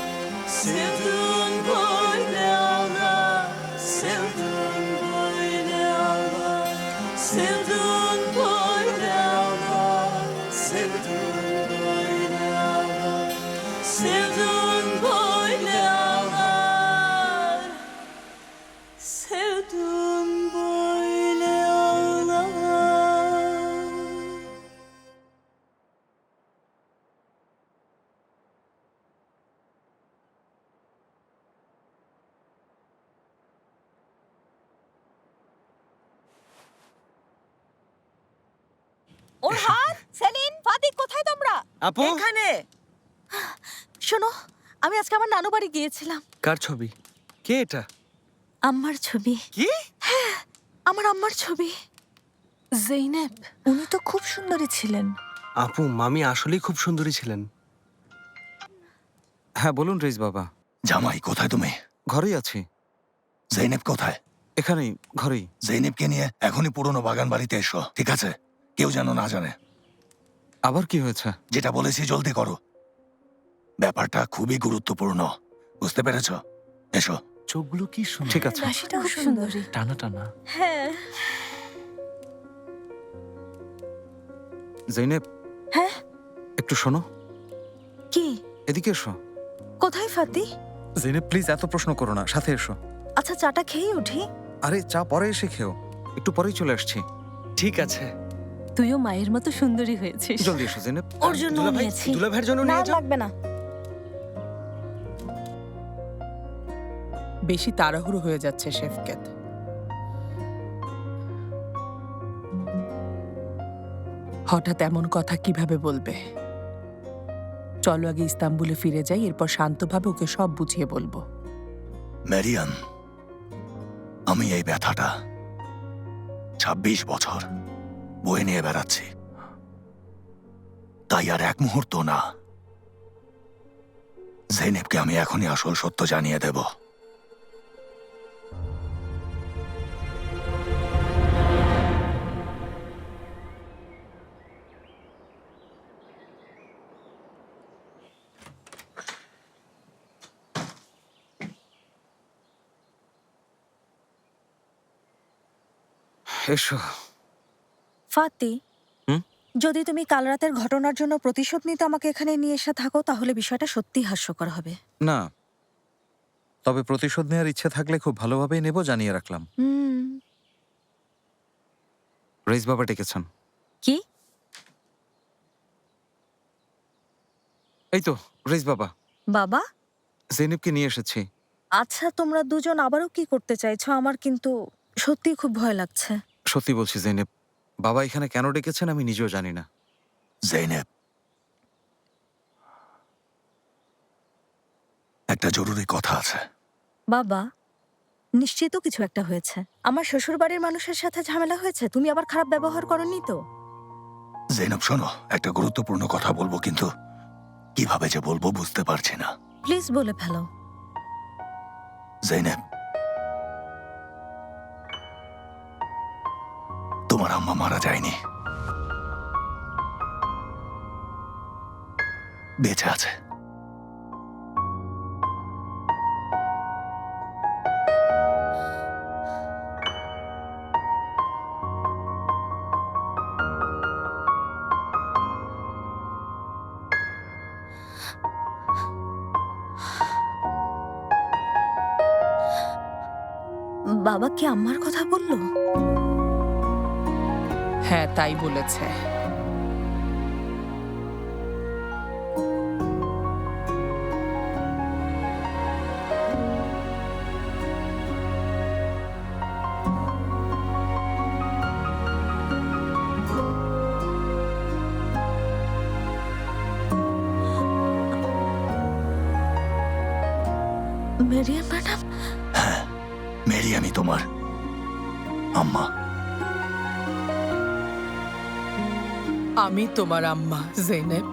sevdin böyle ağlar, sevdin böyle ağlar, sevdin böyle ağlar, sevdin böyle ağlar, sevdin böyle ağlar, sevdin böyle ağlar. আপু এখানে শোনো, আমি আজকে আমার নানু বাড়ি গিয়েছিলাম। কার ছবি? কে এটা? আম্মার ছবি। কি? হ্যাঁ, আমার আম্মার ছবি। জৈনেব, উনি তো খুব সুন্দরী ছিলেন। আপু, মামি আসলেই খুব সুন্দরী ছিলেন। হ্যাঁ বলুন রেজ বাবা। জামাই কোথায় তুমি? ঘরেই আছি। জৈনেব কোথায়? এখানেই, ঘরেই। জৈনেবকে নিয়ে এখনই পুরনো বাগান বাড়িতে এসো, ঠিক আছে? কেউ যেন না জানে। আবার কি হয়েছে? যেটা বলেছি জলদি করো, ব্যাপারটা খুবই গুরুত্বপূর্ণ, বুঝতে পেরেছো? এসো। চোখগুলো কি সুন্দর। ঠিক আছে। রাশিটাও সুন্দরী। টানা টানা। হ্যাঁ। জৈনেব, হ্যাঁ একটু শোনো। কি? এদিকে এসো। কোথায় ফাতি? জৈনেব প্লিজ এত প্রশ্ন করো না, সাথে এসো। আচ্ছা, চাটা খেয়ে উঠি। আরে চা পরে এসে খেও, একটু পরেই চলে আসছি। ঠিক আছে। তুইও মায়ের মতো সুন্দরী হয়েছিস। জলদি এসো জৈনেব। ওর জন্য নিয়েছি। দুলাভাইয়ের জন্য না, নিয়ে যাও। লাগবে না। বেশি তাড়াহুড়ো হয়ে যাচ্ছে শেফকেত। হঠাৎ এমন কথা কিভাবে বলবে? চলো আগে ইস্তাম্বুলে ফিরে যাই, এরপর শান্তভাবে ওকে সব বুঝিয়ে বলবো। মেরিয়ান, আমি এই ব্যথাটা 26 বছর বয়ে নিয়ে বেড়াচ্ছি, তাই আর এক মুহূর্ত না। জৈনেবকে আমি এখনই আসল সত্য জানিয়ে দেব। এসো। ফাতি, হুম? যদি তুমি কাল রাতের ঘটনার জন্য প্রতিশোধ নিতে আমাকে এখানে নিয়ে এসে থাকো, তাহলে বিষয়টা সত্যি হাস্যকর হবে। না, তবে প্রতিশোধ নেওয়ার ইচ্ছে থাকলে খুব ভালোভাবেই নেব, জানিয়ে রাখলাম। রেজ বাবা ডেকেছেন। কি? এই তো রেজ বাবা। বাবা? জৈনেবকে নিয়ে এসেছি। আচ্ছা, তোমরা দুজন আবারও কি করতে চাইছো? আমার কিন্তু সত্যি খুব ভয় লাগছে। সত্যি বলছি জৈনেব, বাবা এখানে কেন ডেকেছেন আমি নিজেও জানি না। জৈনেব, একটা জরুরি কথা আছে। বাবা, নিশ্চিত কিছু একটা হয়েছে। আমার শ্বশুর বাড়ির মানুষের সাথে ঝামেলা হয়েছে। তুমি আবার খারাপ ব্যবহার করনি তো? জৈনব শোনো, একটা গুরুত্বপূর্ণ কথা বলবো, কিন্তু কিভাবে যে বলবো বুঝতে পারছি না। প্লিজ বলে ফেলো। জৈনব, তোমার আম্মা মারা যায়নি, বেঁচে আছে। বাবা কি আম্মার কথা বললো? হ্যাঁ, তাই বলেছে। Merriam madam? হ্যাঁ, মেরিয়ামই তোমার আম্মা। আমি তোমার আম্মা জৈনেব।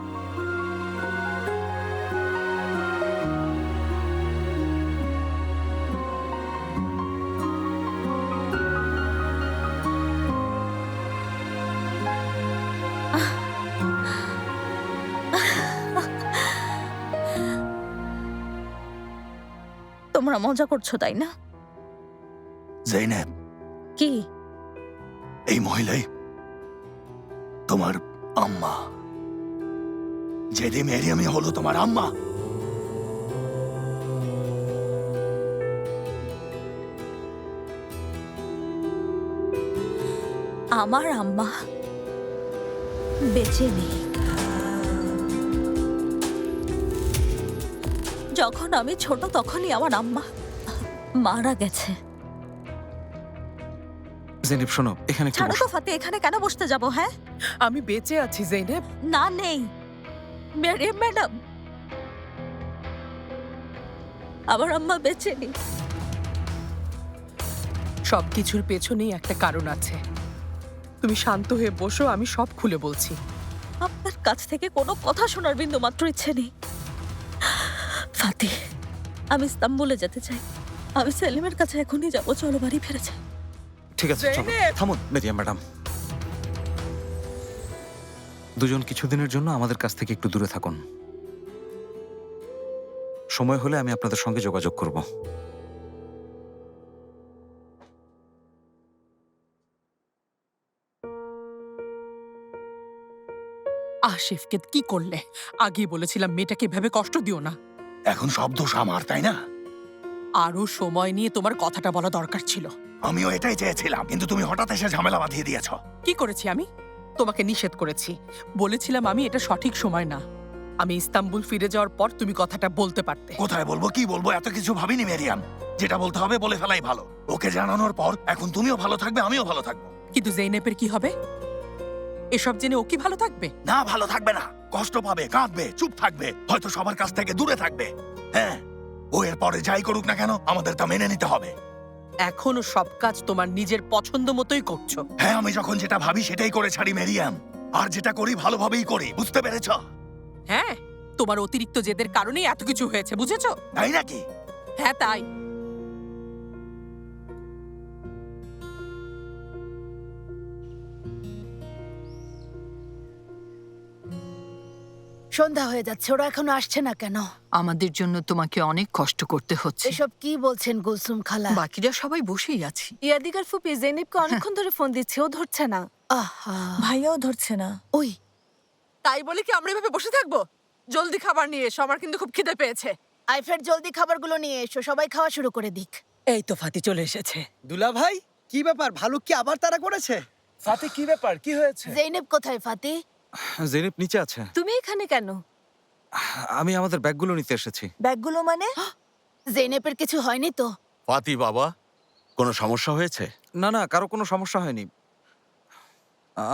তোমরা মজা করছো তাই না? জৈনেব, কি? এই মহিলাই তোমার আম্মা? যেদি মেরিয়ামই হলো তোমার আম্মা? আমার আম্মা বেঁচে নেই। যখন আমি ছোট তখনই আমার আম্মা মারা গেছে। জৈনেব শোনো, এখানে একটু ছাড়ো তো বসো। ফাতে, এখানে কেন বসতে যাব? হ্যাঁ, আমি বেঁচে আছি জৈনেব। না নেই। মেরিয়াম ম্যাডাম, আমার আম্মা বেঁচে নেই। সবকিছুর পেছনেই একটা কারণ আছে। তুমি শান্ত হয়ে বসো, আমি সব খুলে বলছি। আপনার কাছ থেকে কোনো কথা শোনার বিন্দু মাত্র ইচ্ছে নেই। ফাতি, আমি ইস্তাম্বুলে যেতে চাই। আমি সেলিমের কাছে এখনই যাবো। চলো বাড়ি ফিরে যাই। ঠিক আছে, চলো। থামুন মেরিয়াম ম্যাডাম, দুজন কিছুদিনের জন্য আমাদের কাছ থেকে একটু দূরে থাকুন। সময় হলে আমি আপনাদের সঙ্গে যোগাযোগ করব। শেফকেত, কি করলে? আগেই বলেছিলাম মেয়েটাকে এভাবে কষ্ট দিও না। এখন সব দোষ আমার, তাই না? আরো সময় নিয়ে তোমার কথাটা বলা দরকার ছিল। আমিও এটাই চেয়েছিলাম, কিন্তু তুমি হঠাৎ এসে ঝামেলা বাঁধিয়ে দিয়েছ। কি করেছি আমি? তোমাকে নিষেধ করেছি, বলেছিলাম আমি এটা সঠিক সময় না। আমি ইস্তাম্বুল ফিরে যাওয়ার পর তুমি কথাটা বলতে পারতে। কোথায় বলবো, কি বলবো, এত কিছু ভাবিনি মেরিয়াম। যেটা বলতে হবে বলে ফেলাই ভালো। ওকে জানানোর পর এখন তুমিও ভালো থাকবে, আমিও ভালো থাকবো। কিন্তু জেইনেবের কি হবে? এসব জেনে ও কি ভালো থাকবে? না, ভালো থাকবে না। কষ্ট পাবে, কাঁদবে, চুপ থাকবে, হয়তো সবার কাছ থেকে দূরে থাকবে। হ্যাঁ, ও এর পরে যাই করুক না কেন আমাদের তা মেনে নিতে হবে। এখনো সব কাজ তোমার নিজের পছন্দ মতোই করছো। হ্যাঁ, আমি যখন যেটা ভাবি সেটাই করে ছাড়ি মেরিয়াম। আর যেটা করি ভালোভাবেই করি, বুঝতে পেরেছ? হ্যাঁ, তোমার অতিরিক্ত জেদের কারণেই এত কিছু হয়েছে, বুঝেছো? তাই নাকি? হ্যাঁ, তাই। সন্ধ্যা হয়ে যাচ্ছে, ওরা এখনো আসছে না কেন? আমাদের জন্য তোমাকে অনেক কষ্ট করতে হচ্ছে। এসব কি বলছেন গুলসুম খালা? বাকিরা সবাই বসেই আছি। ইয়াদিকার ফুপি জেনিবকে অনেকক্ষণ ধরে ফোন দিচ্ছে, ও ধরছে না। আহা, ভাইয়াও ধরছে না। ওই তাই বলে কি আমরা এভাবে বসে থাকবো? জলদি খাবার নিয়ে এসো, আমার কিন্তু খুব খিদে পেয়েছে। আইফের জলদি খাবারগুলো নিয়ে এসো, সবাই খাওয়া শুরু করে দিক। এই তো ফাতি চলে এসেছে। দুলা ভাই, কি ব্যাপার? ভালুক কি আবার তাড়া করেছে? ফাতে, কি ব্যাপার, কি হয়েছে? জেইনেব কোথায় ফাতি? জেনিব নিচে আছে। তুমি এখানে কেন? আমি আমাদের ব্যাগগুলো নিতে এসেছি। ব্যাগগুলো মানে? জেইনেবের কিছু হয়নি তো? ফাতি বাবা, কোনো সমস্যা হয়েছে? না না, কারো কোনো সমস্যা হয়নি।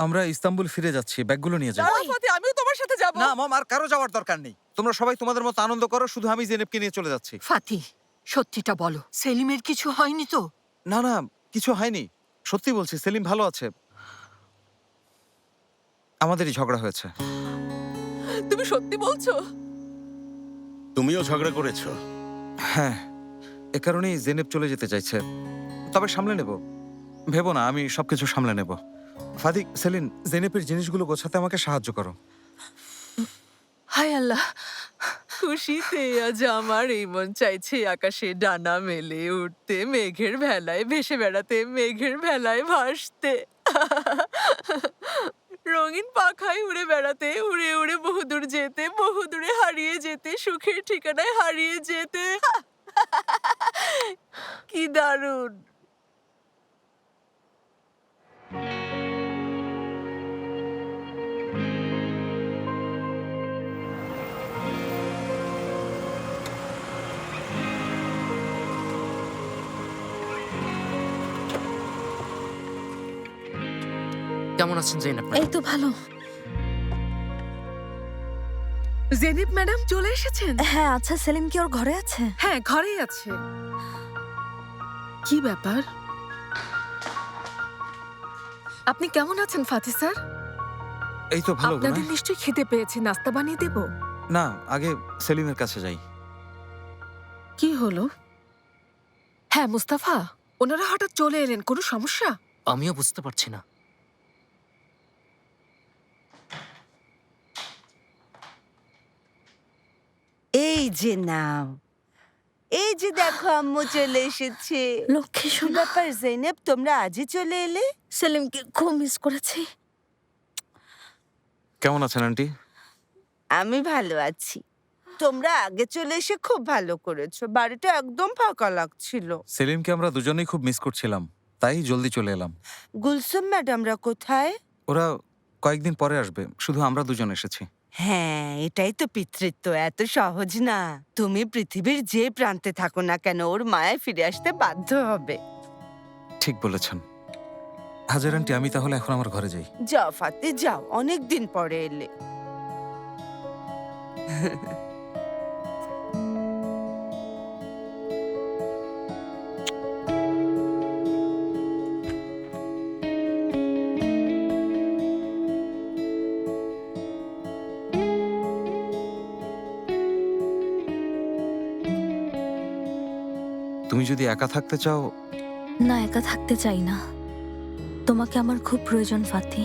আমরা ইস্তাম্বুল ফিরে যাচ্ছি, ব্যাগগুলো নিয়ে যাই। ফাতি, আমিও তোমার সাথে যাব। না মম, আর কারো যাওয়ার দরকার নেই। তোমরা সবাই তোমাদের মতো আনন্দ করো, শুধু আমি জেনেবকে নিয়ে চলে যাচ্ছি। ফাতি, সত্যিটা বলো, সেলিমের কিছু হয়নি তো? না না, কিছু হয়নি, সত্যি বলছি, সেলিম ভালো আছে। আমাদেরই ঝগড়া হয়েছে। তুমি সত্যি বলছো? তুমিও ঝগড়া করেছো? হ্যাঁ, এ কারণেই জেনেব চলে যেতে চাইছে। তবে সামলে নেব, ভেবো না, আমি সবকিছু সামলে নেব। ফাদিক, সেলিন, জেনেবের জিনিসগুলো গোছাতে আমাকে সাহায্য করো। হায় আল্লাহ, খুশিতে আজ আমার এই মন চাইছে আকাশে ডানা মেলে উঠতে, মেঘের ভেলায় ভেসে বেড়াতে, মেঘের ভেলায় ভাসতে, রঙিন পাখায় উড়ে বেড়াতে, উড়ে উড়ে বহুদূর যেতে, বহুদূরে হারিয়ে যেতে, সুখের ঠিকানায় হারিয়ে যেতে। কি দারুণ! কেমন আছেন জেনেব? এই তো ভালো। জেনিব ম্যাডাম চলে এসেছেন? হ্যাঁ, আচ্ছা সেলিম কি ওর ঘরে আছে? হ্যাঁ, ঘরেই আছে। কি ব্যাপার? আপনি কেমন আছেন ফাতি স্যার? এই তো ভালো। আপনাদের নিশ্চয়ই খেতে পেয়েছে, নাস্তা বানিয়ে দেব? না, আগে সেলিমের কাছে যাই। কি হলো? হ্যাঁ মুস্তাফা, ওনারা হঠাৎ চলে এলেন, কোনো সমস্যা? আমিও বুঝতে পারছি না। এই যে নাও, এই যে দেখো আম্মু চলে এসেছে। লক্ষ্মী কি সোনা। ব্যাপার জেনেব, তোমরা আজই চলে এলে? সেলিমকে খুব মিস করেছি। কেমন আছেন আন্টি? আমি ভালো আছি। তোমরা আগে চলে এসে খুব ভালো করেছো, বাড়িটা একদম ফাঁকা লাগছিল। সেলিমকে আমরা দুজনেই খুব মিস করছিলাম, তাই জলদি চলে এলাম। গুলসুম ম্যাডামরা কোথায়? ওরা কয়েকদিন পরে আসবে, শুধু আমরা দুজন এসেছি। হ্যাঁ, এটাই তো পিতৃত্ব, এত সহজ না। তুমি পৃথিবীর যে প্রান্তে থাকো না কেন, ওর মায়ায় ফিরে আসতে বাধ্য হবে। ঠিক বলেছেন। হাজার আন্টি, আমি তাহলে এখন আমার ঘরে যাই। যাও ফাতে যাও, অনেক দিন পরে এলে। তুমি যদি একা থাকতে চাও। না, একা থাকতে চাই না। তোমাকে আমার খুব প্রয়োজন ফাতি।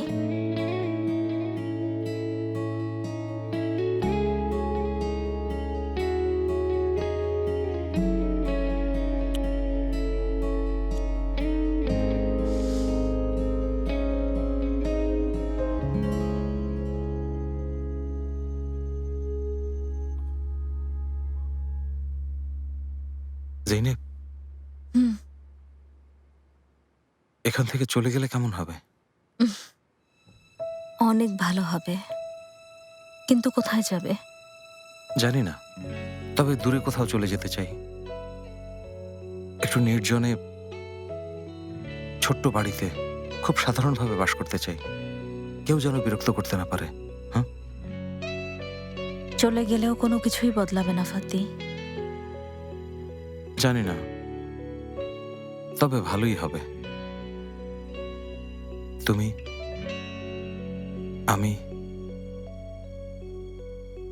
জৈনেব, এখান থেকে চলে গেলে কেমন হবে? অনেক ভালো হবে, কিন্তু কোথায় যাবে? জানি না, তবে দূরে কোথাও চলে যেতে চাই। একটু নির্জনে ছোট্ট বাড়িতে খুব সাধারণভাবে বাস করতে চাই। কেউ যেন বিরক্ত করতে না পারে। চলে গেলেও কোনো কিছুই বদলাবে না ফাতি। জানি না, তবে ভালোই হবে। তুমি, আমি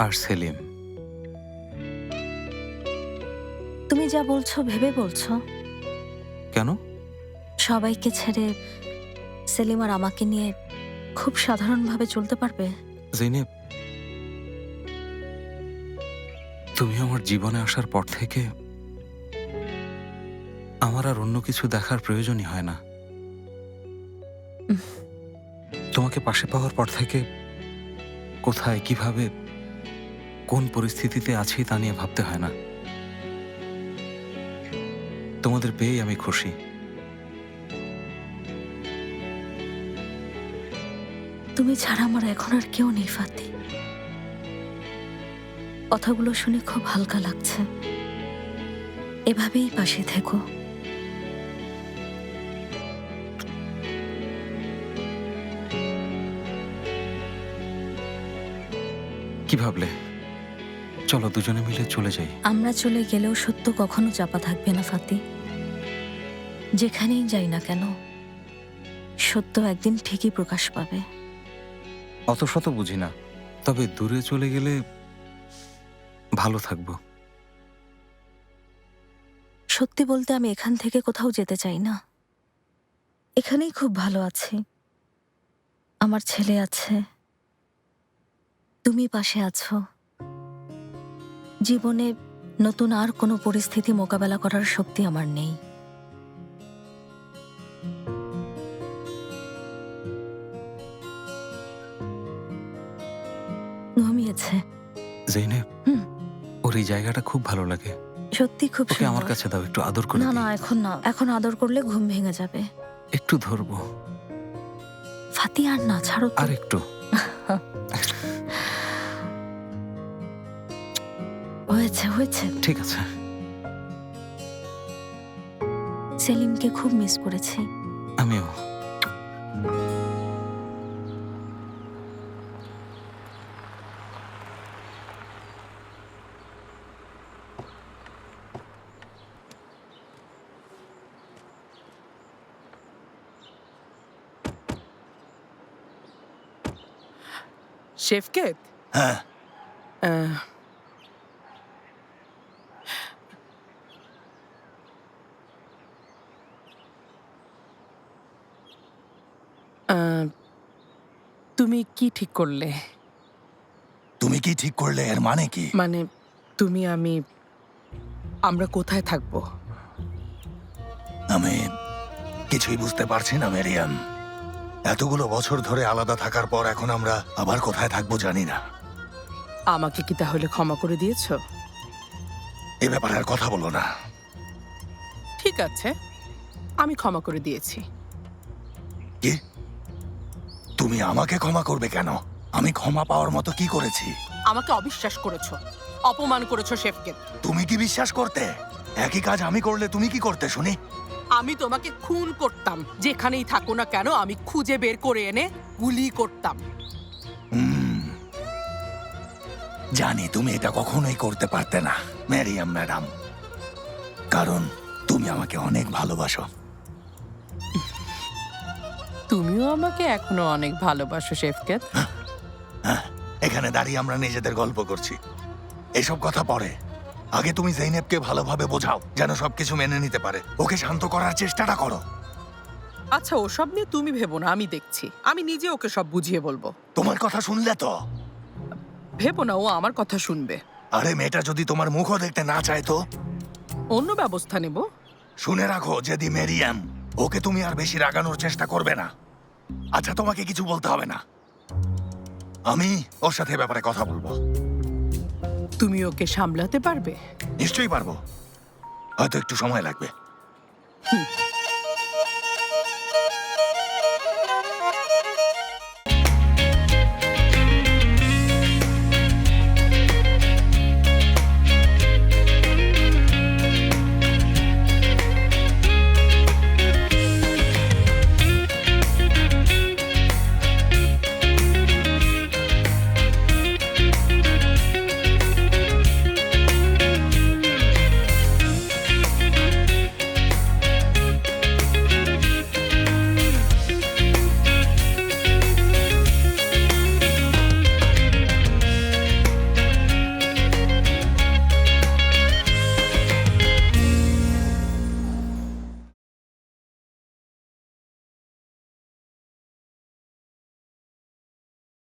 আর সেলিম। তুমি যা বলছো ভেবে বলছো? কেন? সবাইকে ছেড়ে সেলিম আর আমাকে নিয়ে খুব সাধারণভাবে চলতে পারবে? জৈনেব, তুমি আমার জীবনে আসার পর থেকে আমার আর অন্য কিছু দেখার প্রয়োজনই হয় না। তোমাকে পাশে পাওয়ার পর থেকে কোথায়, কিভাবে, কোন পরিস্থিতিতে আছি তা নিয়ে ভাবতে হয় না। তোমাদের পেয়েই আমি খুশি। তুমি ছাড়া আমার এখন আর কেউ নেই ফাতি। কথাগুলো শুনে খুব হালকা লাগছে। এভাবেই পাশে থেকো। কি ভাবলে? চলো দুজনে মিলে চলে যাই। আমরা চলে গেলেও সত্য কখনো চাপা থাকবে না ফাতি। যেখানেই যাই না কেন, সত্য একদিন ঠিকই প্রকাশ পাবে। অত শত বুঝি না, তবে দূরে চলে গেলে ভালো থাকবো। সত্যি বলতে আমি এখান থেকে কোথাও যেতে চাই না। এখানেই খুব ভালো আছি। আমার ছেলে আছে, তুমি পাশে আছো। জীবনে নতুন আর কোনো পরিস্থিতি মোকাবেলা করার শক্তি আমার নেই। ঘুমিয়েছে। জৈনেব, ওর এই জায়গাটা খুব ভালো লাগে। সত্যি খুব ওকে আমার সুন্দর। কাছে দাও, একটু আদর করে না দিই। না, এখন না। এখন আদর করলে ঘুম ভেঙে যাবে। একটু ধরবো। ফাতি আর না, ছাড়ো তো। আর একটু। হয়েছে হয়েছে। ঠিক আছে। সেলিমকে খুব মিস করেছি। আমিও। শেফকেত, হ্যাঁ, তুমি কি ঠিক করলে? তুমি কি ঠিক করলে এর মানে কি? মানে তুমি, আমরা কোথায় থাকবো? আমি কিছুই বুঝতে পারছি না মেরিয়াম। এতগুলো বছর ধরে আলাদা থাকার পর এখন আমরা আবার কোথায় থাকবো জানি না। আমাকে কি তাহলে ক্ষমা করে দিয়েছো? এ ব্যাপারে আর কথা বলো না। ঠিক আছে, আমি ক্ষমা করে দিয়েছি। কি? তুমি আমাকে ক্ষমা করবে কেন? আমি ক্ষমা পাওয়ার মতো কি করেছি? আমাকে অবিশ্বাস করেছো, অপমান করেছো শেফকেত। তুমি কি বিশ্বাস করতে? একই কাজ আমি করলে তুমি কি করতে শুনি? আমি তোমাকে খুন করতাম। যেখানেই থাকো না কেন আমি খুঁজে বের করে এনে গুলি করতাম। জানি তুমি এটা কখনোই করতে পারতে না মেরিয়াম ম্যাডাম, কারণ তুমি আমাকে অনেক ভালোবাসো। তুমিও আমাকে এখনো অনেক ভালোবাসো শেফকেত। এখানে দাঁড়িয়ে আমরা নিজেদের গল্প করছি, এসব কথা পরে। আগে তুমি জৈনেবকে ভালোভাবে বোঝাও, যেন সবকিছু মেনে নিতে পারে। ওকে শান্ত করার চেষ্টাটা করো। আচ্ছা, ওসব নিয়ে তুমি ভেবো না, আমি দেখছি। আমি নিজে ওকে সব বুঝিয়ে বলবো। তোমার কথা শুনলে তো? ভেবো না, ও আমার কথা শুনবে। আরে মেয়েটা যদি তোমার মুখও দেখতে না চায় তো? অন্য ব্যবস্থা নেব। শুনে রাখো, যদি মেরিয়াম, ওকে তুমি আর বেশি রাগানোর চেষ্টা করবে না। আচ্ছা, তোমাকে কিছু বলতে হবে না, আমি ওর সাথে ব্যাপারে কথা বলবো। তুমি ওকে সামলাতে পারবে? নিশ্চয়ই পারবো, হয়তো একটু সময় লাগবে।